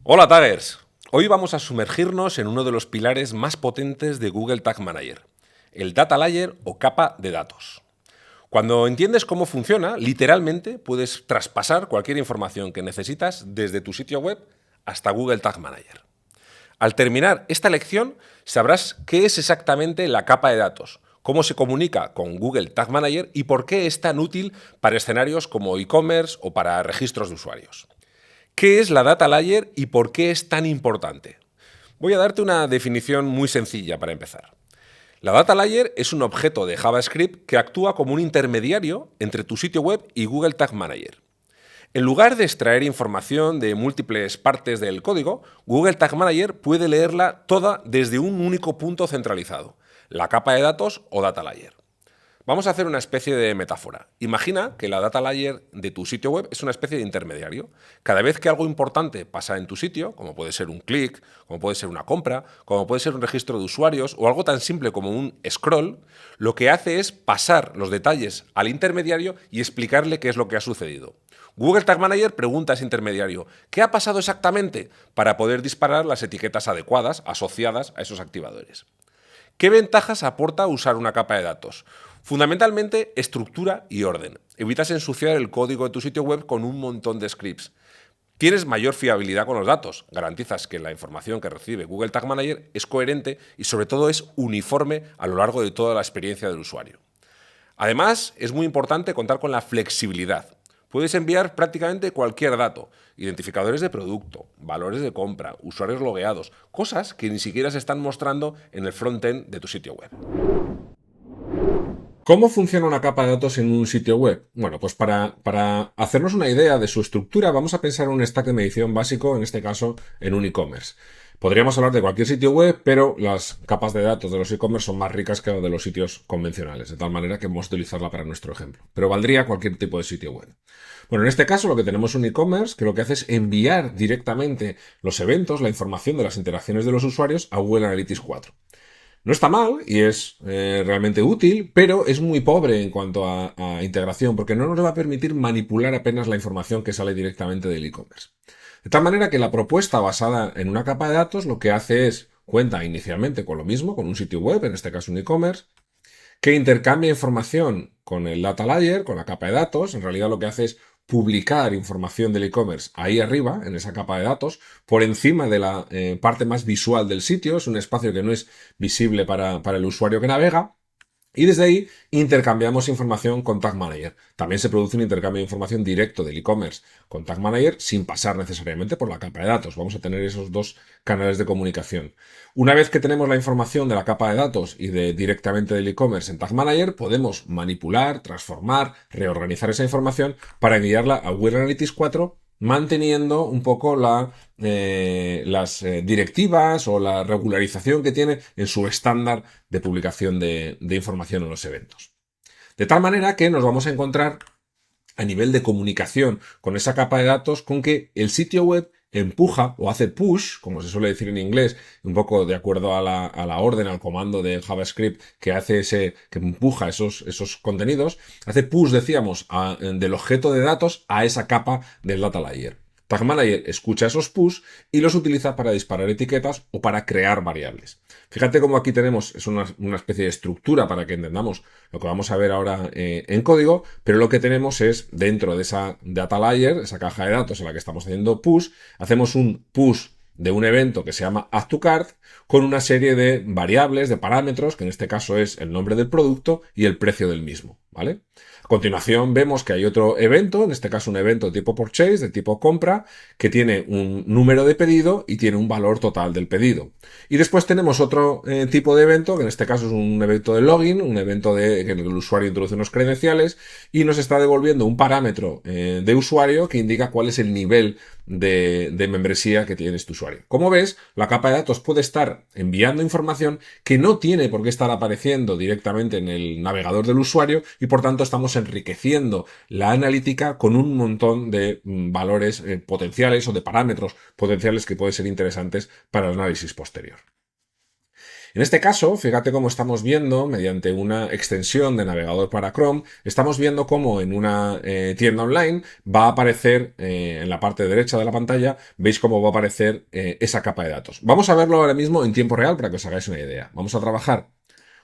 Hola Taggers, hoy vamos a sumergirnos en uno de los pilares más potentes de Google Tag Manager, el Data Layer o capa de datos. Cuando entiendes cómo funciona, literalmente puedes traspasar cualquier información que necesitas desde tu sitio web hasta Google Tag Manager. Al terminar esta lección sabrás qué es exactamente la capa de datos, cómo se comunica con Google Tag Manager y por qué es tan útil para escenarios como e-commerce o para registros de usuarios. ¿Qué es la Data Layer y por qué es tan importante? Voy a darte una definición muy sencilla para empezar. La Data Layer es un objeto de JavaScript que actúa como un intermediario entre tu sitio web y Google Tag Manager. En lugar de extraer información de múltiples partes del código, Google Tag Manager puede leerla toda desde un único punto centralizado, la capa de datos o Data Layer. Vamos a hacer una especie de metáfora. Imagina que la Data Layer de tu sitio web es una especie de intermediario. Cada vez que algo importante pasa en tu sitio, como puede ser un clic, como puede ser una compra, como puede ser un registro de usuarios o algo tan simple como un scroll, lo que hace es pasar los detalles al intermediario y explicarle qué es lo que ha sucedido. Google Tag Manager pregunta a ese intermediario, ¿qué ha pasado exactamente? Para poder disparar las etiquetas adecuadas asociadas a esos activadores. ¿Qué ventajas aporta usar una capa de datos? Fundamentalmente, estructura y orden. Evitas ensuciar el código de tu sitio web con un montón de scripts. Tienes mayor fiabilidad con los datos. Garantizas que la información que recibe Google Tag Manager es coherente y sobre todo es uniforme a lo largo de toda la experiencia del usuario. Además, es muy importante contar con la flexibilidad. Puedes enviar prácticamente cualquier dato, identificadores de producto, valores de compra, usuarios logueados, cosas que ni siquiera se están mostrando en el frontend de tu sitio web. ¿Cómo funciona una capa de datos en un sitio web? Bueno, pues para hacernos una idea de su estructura, vamos a pensar en un stack de medición básico, en este caso en un e-commerce. Podríamos hablar de cualquier sitio web, pero las capas de datos de los e-commerce son más ricas que las de los sitios convencionales, de tal manera que vamos a utilizarla para nuestro ejemplo. Pero valdría cualquier tipo de sitio web. Bueno, en este caso lo que tenemos es un e-commerce que lo que hace es enviar directamente los eventos, la información de las interacciones de los usuarios a Google Analytics 4. No está mal y es realmente útil, pero es muy pobre en cuanto a integración, porque no nos va a permitir manipular apenas la información que sale directamente del e-commerce. De tal manera que la propuesta basada en una capa de datos lo que hace es, cuenta inicialmente con lo mismo, con un sitio web, en este caso un e-commerce, que intercambia información con el data layer, con la capa de datos. En realidad lo que hace es publicar información del e-commerce ahí arriba, en esa capa de datos, por encima de la parte más visual del sitio. Es un espacio que no es visible para el usuario que navega. Y desde ahí intercambiamos información con Tag Manager. También se produce un intercambio de información directo del e-commerce con Tag Manager sin pasar necesariamente por la capa de datos. Vamos a tener esos dos canales de comunicación. Una vez que tenemos la información de la capa de datos y directamente del e-commerce en Tag Manager, podemos manipular, transformar, reorganizar esa información para enviarla a Google Analytics 4 manteniendo un poco las directivas o la regularización que tiene en su estándar de publicación de información en los eventos. De tal manera que nos vamos a encontrar a nivel de comunicación con esa capa de datos con que el sitio web empuja o hace push, como se suele decir en inglés, un poco de acuerdo a la orden, al comando de JavaScript que hace que empuja esos contenidos, hace push, decíamos, del objeto de datos a esa capa del data layer. Tag Manager escucha esos push y los utiliza para disparar etiquetas o para crear variables. Fíjate cómo aquí tenemos, es una especie de estructura para que entendamos lo que vamos a ver ahora en código, pero lo que tenemos es dentro de esa data layer, esa caja de datos en la que estamos haciendo push, hacemos un push de un evento que se llama Add to Cart con una serie de variables, de parámetros, que en este caso es el nombre del producto y el precio del mismo, ¿vale? A continuación vemos que hay otro evento, en este caso un evento de tipo purchase, de tipo compra, que tiene un número de pedido y tiene un valor total del pedido. Y después tenemos otro tipo de evento, que en este caso es un evento de login, un evento que el usuario introduce unos credenciales y nos está devolviendo un parámetro de usuario que indica cuál es el nivel de membresía que tiene este usuario. Como ves, la capa de datos puede estar enviando información que no tiene por qué estar apareciendo directamente en el navegador del usuario y por tanto estamos enriqueciendo la analítica con un montón de valores potenciales o de parámetros potenciales que pueden ser interesantes para el análisis posterior. En este caso, fíjate cómo estamos viendo, mediante una extensión de navegador para Chrome, estamos viendo cómo en una tienda online va a aparecer en la parte derecha de la pantalla, veis cómo va a aparecer esa capa de datos. Vamos a verlo ahora mismo en tiempo real para que os hagáis una idea. Vamos a trabajar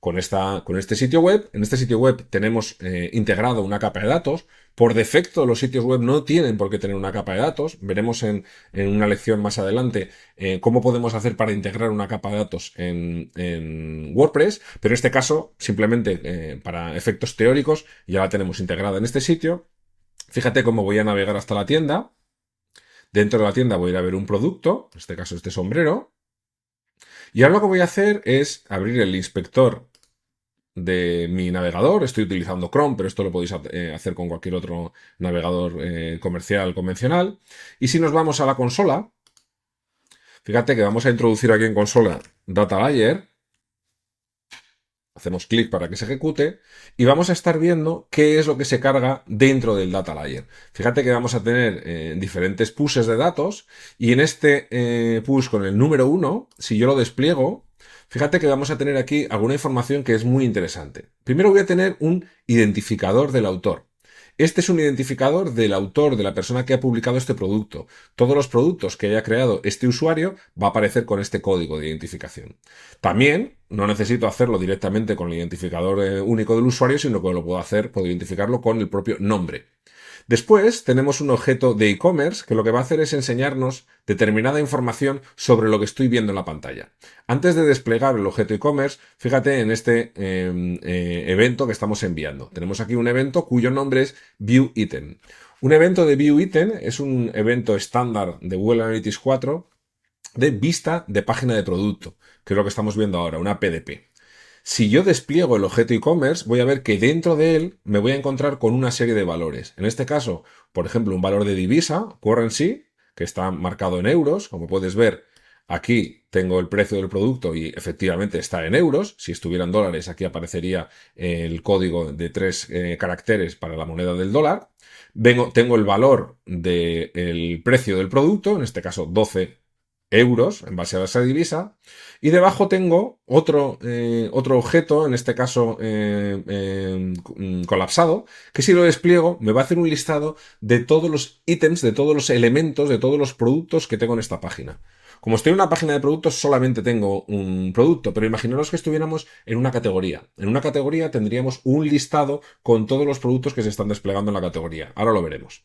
con este sitio web. En este sitio web tenemos integrado una capa de datos. Por defecto, los sitios web no tienen por qué tener una capa de datos. Veremos en una lección más adelante cómo podemos hacer para integrar una capa de datos en WordPress, pero en este caso, simplemente para efectos teóricos, ya la tenemos integrada en este sitio. Fíjate cómo voy a navegar hasta la tienda. Dentro de la tienda voy a ir a ver un producto, en este caso este sombrero. Y ahora lo que voy a hacer es abrir el inspector de mi navegador. Estoy utilizando Chrome, pero esto lo podéis hacer con cualquier otro navegador comercial convencional. Y si nos vamos a la consola, fíjate que vamos a introducir aquí en consola Data Layer. Hacemos clic para que se ejecute y vamos a estar viendo qué es lo que se carga dentro del Data Layer. Fíjate que vamos a tener diferentes pushes de datos y en este push con el número 1, si yo lo despliego, fíjate que vamos a tener aquí alguna información que es muy interesante. Primero voy a tener un identificador del autor. Este es un identificador del autor, de la persona que ha publicado este producto. Todos los productos que haya creado este usuario va a aparecer con este código de identificación. También no necesito hacerlo directamente con el identificador único del usuario, sino que lo puedo identificarlo con el propio nombre. Después tenemos un objeto de e-commerce que lo que va a hacer es enseñarnos determinada información sobre lo que estoy viendo en la pantalla. Antes de desplegar el objeto e-commerce, fíjate en este evento que estamos enviando. Tenemos aquí un evento cuyo nombre es ViewItem. Un evento de ViewItem es un evento estándar de Google Analytics 4 de vista de página de producto, que es lo que estamos viendo ahora, una PDP. Si yo despliego el objeto e-commerce, voy a ver que dentro de él me voy a encontrar con una serie de valores. En este caso, por ejemplo, un valor de divisa, currency, que está marcado en euros. Como puedes ver, aquí tengo el precio del producto y efectivamente está en euros. Si estuviera en dólares, aquí aparecería el código de 3 caracteres para la moneda del dólar. Tengo el valor del precio del producto, en este caso 12 euros en base a esa divisa, y debajo tengo otro objeto, en este caso colapsado, que si lo despliego me va a hacer un listado de todos los ítems, de todos los elementos, de todos los productos que tengo en esta página. Como estoy en una página de productos, solamente tengo un producto, pero imaginaros que estuviéramos en una categoría. En una categoría tendríamos un listado con todos los productos que se están desplegando en la categoría. Ahora lo veremos.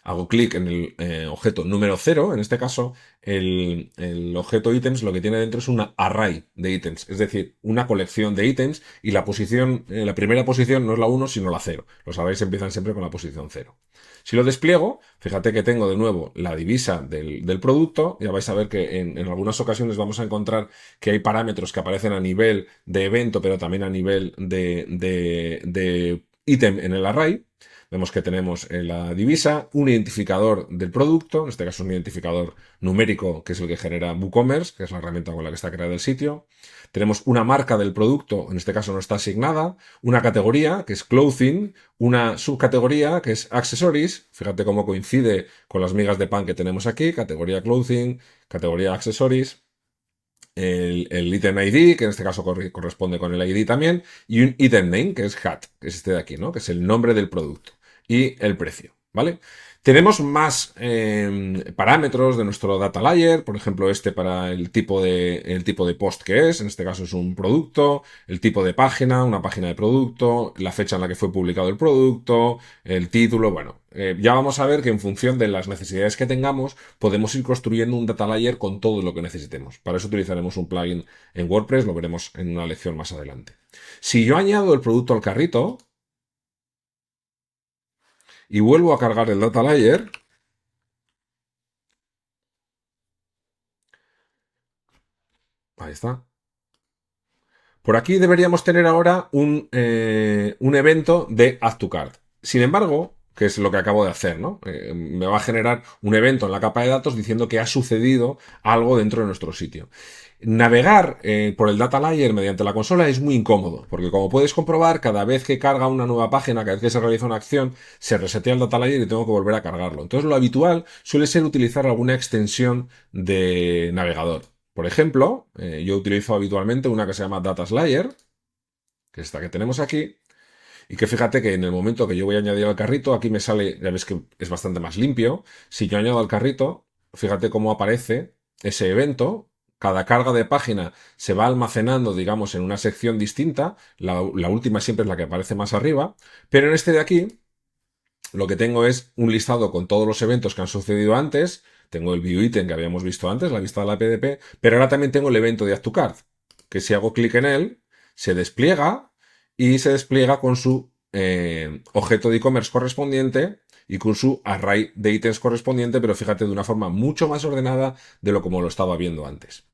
Hago clic en el objeto número 0, en este caso el objeto ítems lo que tiene dentro es una array de ítems, es decir, una colección de ítems y la posición, la primera posición no es la 1 sino la 0. Los arrays empiezan siempre con la posición 0. Si lo despliego, fíjate que tengo de nuevo la divisa del producto. Ya vais a ver que en algunas ocasiones vamos a encontrar que hay parámetros que aparecen a nivel de evento, pero también a nivel de ítem en el array. Vemos que tenemos la divisa, un identificador del producto, en este caso un identificador numérico, que es el que genera WooCommerce, que es la herramienta con la que está creado el sitio. Tenemos una marca del producto, en este caso no está asignada, una categoría, que es Clothing, una subcategoría, que es Accessories. Fíjate cómo coincide con las migas de pan que tenemos aquí, categoría Clothing, categoría Accessories. El item ID, que en este caso corresponde con el ID también, y un item name, que es hat, que es este de aquí, ¿no? Que es el nombre del producto, y el precio, ¿vale? Tenemos más parámetros de nuestro data layer, por ejemplo, este para el tipo de post que es, en este caso es un producto, el tipo de página, una página de producto, la fecha en la que fue publicado el producto, el título, bueno, ya vamos a ver que en función de las necesidades que tengamos, podemos ir construyendo un data layer con todo lo que necesitemos. Para eso utilizaremos un plugin en WordPress, lo veremos en una lección más adelante. Si yo añado el producto al carrito, y vuelvo a cargar el data layer, ahí está. Por aquí deberíamos tener ahora un evento de Add to Cart. Sin embargo, que es lo que acabo de hacer, ¿no? Me va a generar un evento en la capa de datos diciendo que ha sucedido algo dentro de nuestro sitio. Navegar por el data layer mediante la consola es muy incómodo, porque como puedes comprobar, cada vez que carga una nueva página, cada vez que se realiza una acción, se resetea el data layer y tengo que volver a cargarlo. Entonces lo habitual suele ser utilizar alguna extensión de navegador. Por ejemplo, yo utilizo habitualmente una que se llama Data Slayer, que es esta que tenemos aquí, y que fíjate que en el momento que yo voy a añadir al carrito, aquí me sale, ya ves que es bastante más limpio. Si yo añado al carrito, fíjate cómo aparece ese evento. Cada carga de página se va almacenando, digamos, en una sección distinta. La última siempre es la que aparece más arriba. Pero en este de aquí, lo que tengo es un listado con todos los eventos que han sucedido antes. Tengo el view item que habíamos visto antes, la vista de la PDP, pero ahora también tengo el evento de Add to Cart, que si hago clic en él, se despliega y se despliega con su objeto de e-commerce correspondiente y con su array de ítems correspondiente, pero fíjate, de una forma mucho más ordenada de lo como lo estaba viendo antes.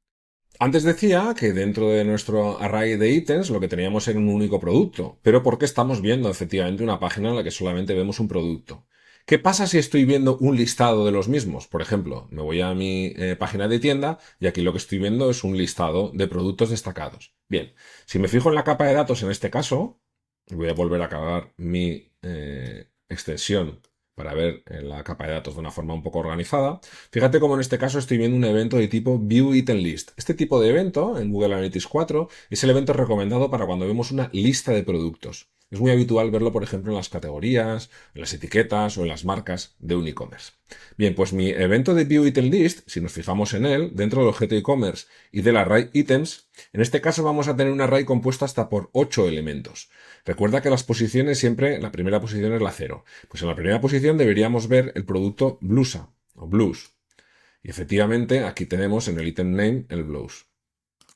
Antes decía que dentro de nuestro array de ítems lo que teníamos era un único producto, pero ¿por qué estamos viendo efectivamente una página en la que solamente vemos un producto? ¿Qué pasa si estoy viendo un listado de los mismos? Por ejemplo, me voy a mi página de tienda y aquí lo que estoy viendo es un listado de productos destacados. Bien, si me fijo en la capa de datos en este caso, voy a volver a cargar mi extensión para ver la capa de datos de una forma un poco organizada. Fíjate cómo en este caso estoy viendo un evento de tipo View Item List. Este tipo de evento en Google Analytics 4 es el evento recomendado para cuando vemos una lista de productos. Es muy habitual verlo, por ejemplo, en las categorías, en las etiquetas o en las marcas de un e-commerce. Bien, pues mi evento de View Item List, si nos fijamos en él, dentro del objeto e-commerce y del array items, en este caso vamos a tener un array compuesto hasta por 8 elementos. Recuerda que las posiciones siempre, la primera posición es la 0. Pues en la primera posición deberíamos ver el producto blusa o blues. Y efectivamente aquí tenemos en el item name el blues.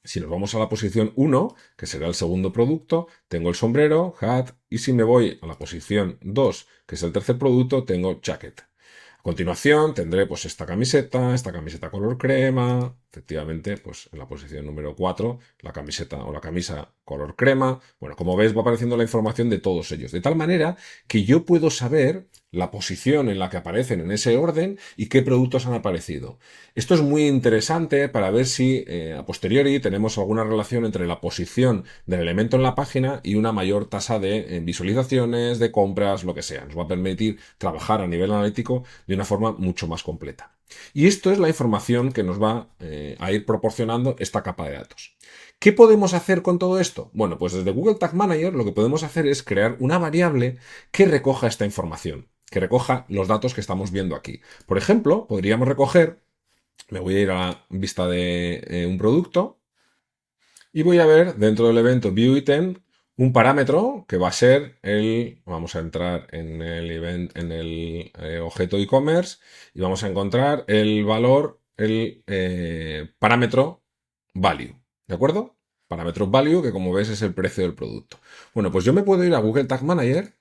Si nos vamos a la posición 1, que será el segundo producto, tengo el sombrero, hat, y si me voy a la posición 2, que es el tercer producto, tengo jacket. A continuación tendré pues esta camiseta color crema, efectivamente pues en la posición número 4 la camiseta o la camisa color crema. Bueno, como ves va apareciendo la información de todos ellos, de tal manera que yo puedo saber la posición en la que aparecen en ese orden y qué productos han aparecido. Esto es muy interesante para ver si a posteriori tenemos alguna relación entre la posición del elemento en la página y una mayor tasa de visualizaciones, de compras, lo que sea. Nos va a permitir trabajar a nivel analítico de una forma mucho más completa. Y esto es la información que nos va a ir proporcionando esta capa de datos. ¿Qué podemos hacer con todo esto? Bueno, pues desde Google Tag Manager lo que podemos hacer es crear una variable que recoja esta información, que recoja los datos que estamos viendo aquí. Por ejemplo, podríamos recoger, me voy a ir a la vista de un producto y voy a ver dentro del evento ViewItem un parámetro que va a ser vamos a entrar en el event, en el objeto e-commerce y vamos a encontrar el valor, el parámetro value, ¿de acuerdo? Parámetro value, que como ves es el precio del producto. Bueno, pues yo me puedo ir a Google Tag Manager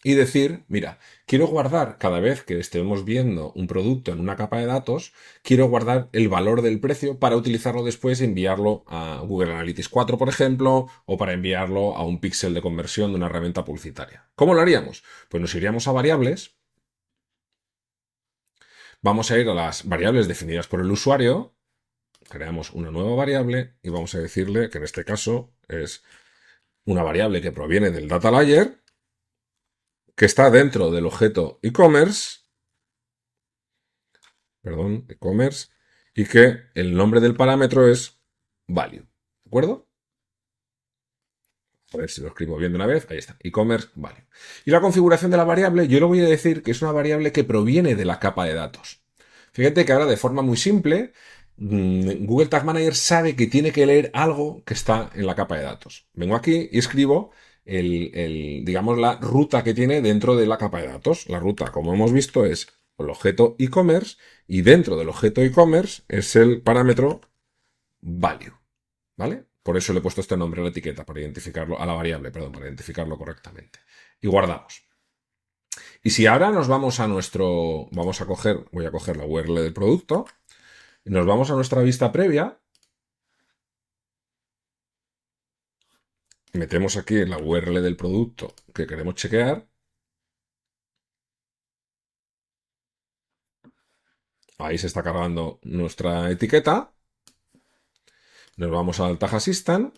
y decir, mira, quiero guardar cada vez que estemos viendo un producto en una capa de datos, quiero guardar el valor del precio para utilizarlo después y enviarlo a Google Analytics 4, por ejemplo, o para enviarlo a un píxel de conversión de una herramienta publicitaria. ¿Cómo lo haríamos? Pues nos iríamos a variables, vamos a ir a las variables definidas por el usuario, creamos una nueva variable y vamos a decirle que en este caso es una variable que proviene del data layer, que está dentro del objeto e-commerce, e-commerce, y que el nombre del parámetro es value. ¿De acuerdo? A ver si lo escribo bien de una vez. Ahí está. E-commerce value. Y la configuración de la variable, yo le voy a decir que es una variable que proviene de la capa de datos. Fíjate que ahora de forma muy simple, Google Tag Manager sabe que tiene que leer algo que está en la capa de datos. Vengo aquí y escribo digamos, la ruta que tiene dentro de la capa de datos. La ruta, como hemos visto, es el objeto e-commerce y dentro del objeto e-commerce es el parámetro value. ¿Vale? Por eso le he puesto este nombre a la etiqueta, para identificarlo, a la variable, perdón, para identificarlo correctamente. Y guardamos. Y si ahora nos vamos a voy a coger la URL del producto, y nos vamos a nuestra vista previa, metemos aquí la URL del producto que queremos chequear, ahí se está cargando nuestra etiqueta, nos vamos al Tag Assistant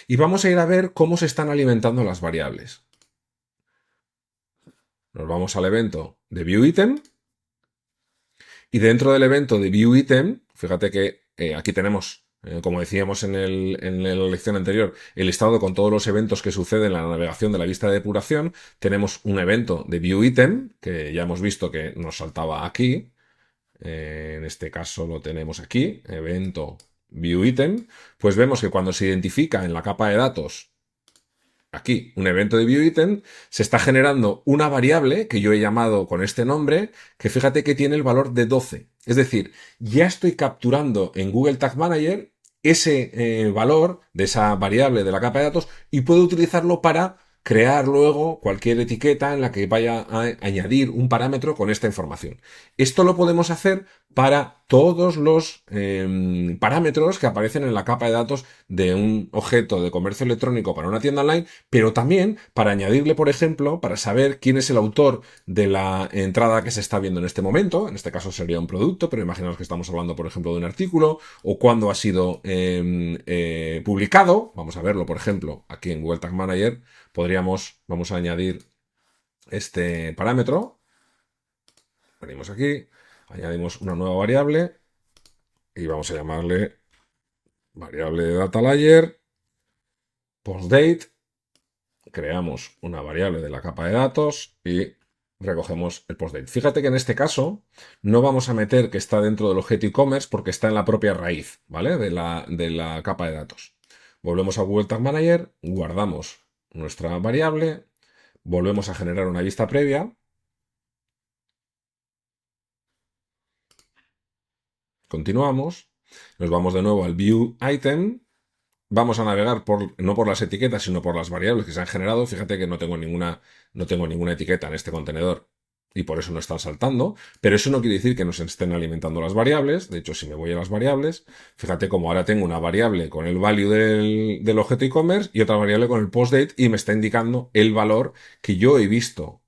y vamos a ir a ver cómo se están alimentando las variables. Nos vamos al evento de ViewItem y dentro del evento de ViewItem, fíjate que aquí tenemos, como decíamos en la lección anterior, el listado con todos los eventos que suceden en la navegación de la vista de depuración. Tenemos un evento de ViewItem, que ya hemos visto que nos saltaba aquí. En este caso lo tenemos aquí, evento ViewItem. Pues vemos que cuando se identifica en la capa de datos aquí un evento de ViewItem, se está generando una variable que yo he llamado con este nombre, que fíjate que tiene el valor de 12. Es decir, ya estoy capturando en Google Tag Manager ese valor de esa variable de la capa de datos y puedo utilizarlo para crear luego cualquier etiqueta en la que vaya a añadir un parámetro con esta información. Esto lo podemos hacer para todos los parámetros que aparecen en la capa de datos de un objeto de comercio electrónico para una tienda online, pero también para añadirle, por ejemplo, para saber quién es el autor de la entrada que se está viendo en este momento. En este caso sería un producto, pero imaginaos que estamos hablando, por ejemplo, de un artículo o cuándo ha sido publicado. Vamos a verlo, por ejemplo, aquí en Google Tag Manager. Vamos a añadir este parámetro. Venimos aquí, añadimos una nueva variable y vamos a llamarle variable de data layer, postdate. Creamos una variable de la capa de datos y recogemos el postdate. Fíjate que en este caso no vamos a meter que está dentro del objeto e-commerce porque está en la propia raíz, ¿vale? De la capa de datos. Volvemos a Google Tag Manager, guardamos nuestra variable, volvemos a generar una vista previa. Continuamos, nos vamos de nuevo al View Item, vamos a navegar no por las etiquetas, sino por las variables que se han generado. Fíjate que no tengo ninguna etiqueta en este contenedor y por eso no están saltando, pero eso no quiere decir que nos estén alimentando las variables. De hecho, si me voy a las variables, fíjate como ahora tengo una variable con el value del objeto e-commerce y otra variable con el postdate y me está indicando el valor que yo he visto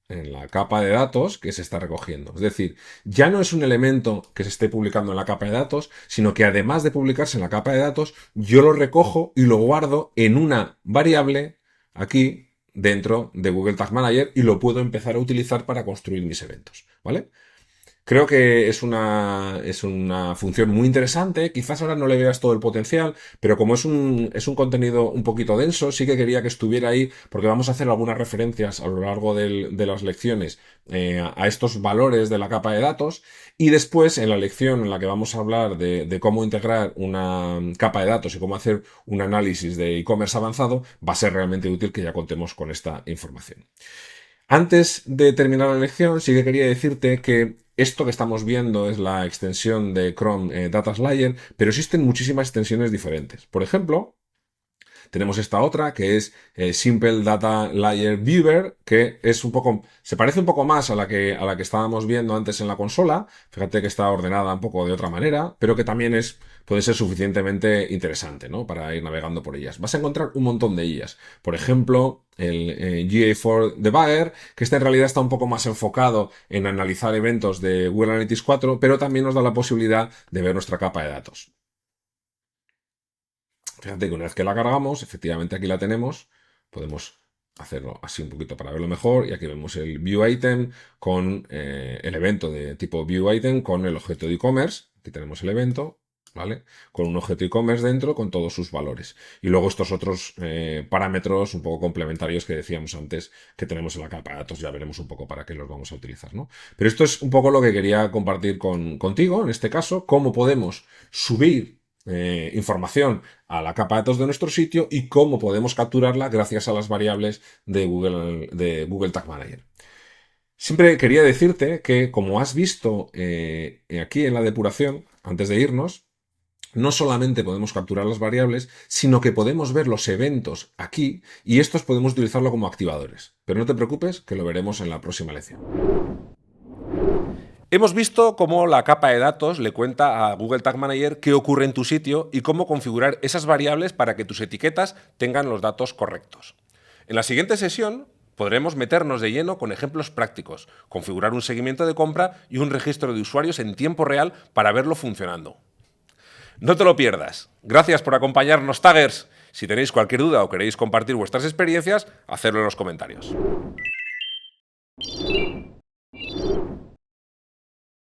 en la capa de datos que se está recogiendo. Es decir, ya no es un elemento que se esté publicando en la capa de datos, sino que además de publicarse en la capa de datos, yo lo recojo y lo guardo en una variable aquí dentro de Google Tag Manager y lo puedo empezar a utilizar para construir mis eventos, ¿vale? Creo que es una función muy interesante. Quizás ahora no le veas todo el potencial, pero como es un contenido un poquito denso, sí que quería que estuviera ahí, porque vamos a hacer algunas referencias a lo largo de las lecciones a estos valores de la capa de datos. Y después, en la lección en la que vamos a hablar de cómo integrar una capa de datos y cómo hacer un análisis de e-commerce avanzado, va a ser realmente útil que ya contemos con esta información. Antes de terminar la lección, sí que quería decirte que esto que estamos viendo es la extensión de Chrome Data Layer, pero existen muchísimas extensiones diferentes. Por ejemplo, tenemos esta otra que es Simple Data Layer Viewer, que es se parece un poco más a la que estábamos viendo antes en la consola. Fíjate que está ordenada un poco de otra manera, pero que también puede ser suficientemente interesante, ¿no? Para ir navegando por ellas. Vas a encontrar un montón de ellas. Por ejemplo, el GA4 Debugger, que en realidad está un poco más enfocado en analizar eventos de Google Analytics 4, pero también nos da la posibilidad de ver nuestra capa de datos. Fíjate que una vez que la cargamos, efectivamente aquí la tenemos, podemos hacerlo así un poquito para verlo mejor y aquí vemos el View Item con el evento de tipo View Item con el objeto de e-commerce. Aquí tenemos el evento, ¿vale? Con un objeto e-commerce dentro con todos sus valores. Y luego estos otros parámetros un poco complementarios que decíamos antes que tenemos en la capa de datos. Ya veremos un poco para qué los vamos a utilizar, ¿no? Pero esto es un poco lo que quería compartir contigo, en este caso, cómo podemos subir información a la capa de datos de nuestro sitio y cómo podemos capturarla gracias a las variables de Google Tag Manager. Siempre quería decirte que, como has visto aquí en la depuración, antes de irnos, no solamente podemos capturar las variables, sino que podemos ver los eventos aquí y estos podemos utilizarlo como activadores. Pero no te preocupes, que lo veremos en la próxima lección. Hemos visto cómo la capa de datos le cuenta a Google Tag Manager qué ocurre en tu sitio y cómo configurar esas variables para que tus etiquetas tengan los datos correctos. En la siguiente sesión podremos meternos de lleno con ejemplos prácticos, configurar un seguimiento de compra y un registro de usuarios en tiempo real para verlo funcionando. No te lo pierdas. Gracias por acompañarnos, Taggers. Si tenéis cualquier duda o queréis compartir vuestras experiencias, hacedlo en los comentarios.